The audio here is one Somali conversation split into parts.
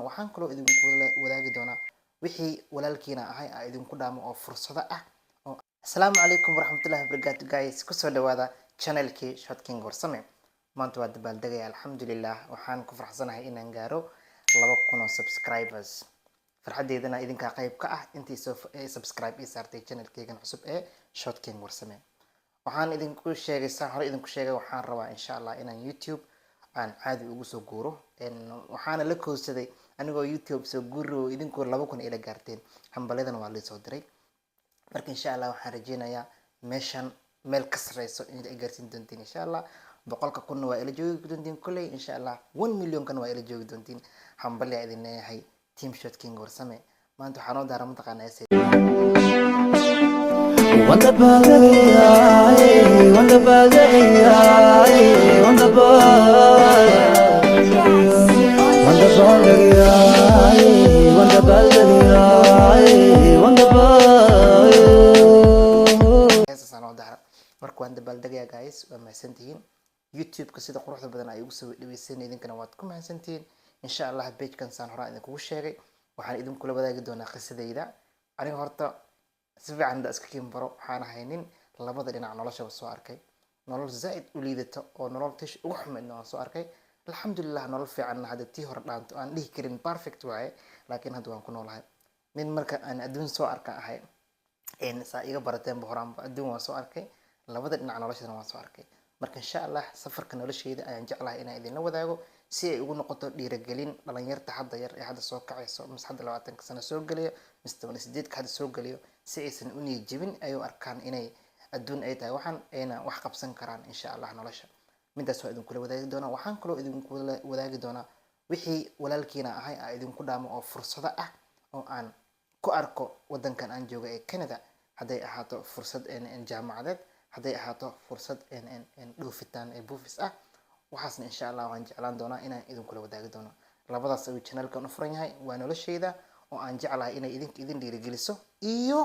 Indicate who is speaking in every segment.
Speaker 1: waxaan kaloo idinku wadaagi doonaa wixii walaalkiina ahay aan idinku dhaamo oo fursado ah oo Assalaamu calaykum waraxmatullaahi wabarakaatuh guys kusoo dhawaada channelkii Short King Warsame maanta waa dabaaldegay alxamdulillah waxaan ku faraxsanahay inaan gaaro 2,000 subscribers farxadeedana idinka qayb ka ah intii soo subscribe ii saartay channelkaygan cusub ee Short King Warsame waxaan idinku sheegay hore idinku sheegay waxaan rabaa insha Allah inaan YouTube aan caadi ugu soo guuro waxaana la koobsaday anigoo YouTube soo guuro idinku 2,000 ila gaarteen hambaladan waa la soo diray marka insha Allah waxaan rajeynayaa meeshan meel ka sareyso in ay gaarsiin doontiin insha Allah 100,000 waa ila joogi doontiin kulay insha Allah 1 million kan waa ila joogi doontiin hambali idin leeyahay team Short King Warsame maanta waxaan oo daaran mataqaanaa marka waan dabaaldegaya guys waa mahadsantihiin YouTube-ka sida quruxda badan ay ugu soo dhaweyseen idinkana waad ku mahadsantihiin insha Allah page-kan saan hore idinku sheegay waxaan idinku la wadaagi doonaa qisadayda aniga horta si fiican da iska kiin baro waxaan haynin labada dhinac nolosha soo arkay nolol zaid u liidato oo nolol tish ugu xumeedna waan soo arkay alxamdulillah nolol fiican hadda tii hore dhaanto aan dhihi karin perfect waaye laakiin hadda waan ku noolahay mid marka aan adduun soo arka ahay saa iga barateen boqoraanba adduun waan soo arkay labada dhinac noloshana waan soo arkay marka insha Allah safarka noloshayda ayaan jeclahay inaan idin la wadaago si ay ugu noqoto dhiirigelin dhalinyarta hadda yar ee hadda soo kacayso hadda 20 sano soo galiyo 18 ka hadda soo galiyo si aysan u niyad jabin ay u arkaan inay adduun ay tahay waxaan ayna wax qabsan karaan insha Allah nolosha midaas waa idinku la wadaagi doonaa waxaan kaloo idinku wadaagi doonaa wixii walaalkiina ahay aan idinku dhaamo oo fursado ah oo aan ku arko wadankan aan joogo ee Canada haday ahaato fursad jaamacadeed haday ahaato fursad dhoofitaan ee buufis ah waxaasna insha Allah waan jeclaan doonaa inaan idinku la wadaagi doono labadaas ay channelkan u furan yahay waa noloshayda oo aan jeclahay inay idin dhiirigeliso iyo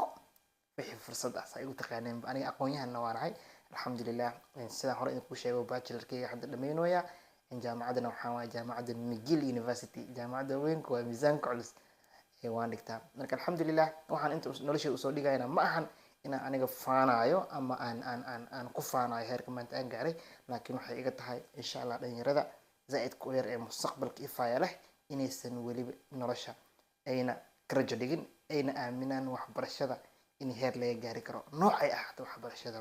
Speaker 1: wixii fursad ah ay u taqaaneen aniga aqoon-yahanna waan ahay alxamdulillah sida hore idinku sheegay bachelorkayga hadda dhameynooya jaamacadana waxaan waa jaamacadda McGill University jaamacadda weyn waa miisaanka culus ee waan dhigtaa marka alxamdulillah waxaan inta noloshayda u soo dhigayna ma ahan inaan aniga faanayo ama aan ku faanayo heerka maanta aan gaaray laakiin waxay iga tahay insha Allah dhalinyarada zaid ku yar ee mustaqbalka ifaya leh inaysan wali nolosha ayna karajo dhigin ayna aaminaan waxbarashada in heer laga gaari karo noocay ahaato waxbarashada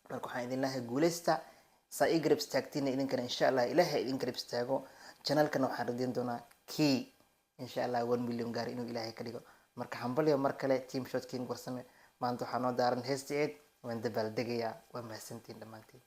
Speaker 1: marka waxaan idin leeyahay guuleysta saa ii garab istaagtiin idinkana insha Allah ilaahay idin garab istaago channelkana waxaan radin doonaa key insha Allah 1 million gaar inuu ilaahay ka dhigo marka hambaliyo mar kale team Short King Warsame maanta waxaan oo daaran heestayd waan dabaaldegaya waa mahadsantiin dhamaantiin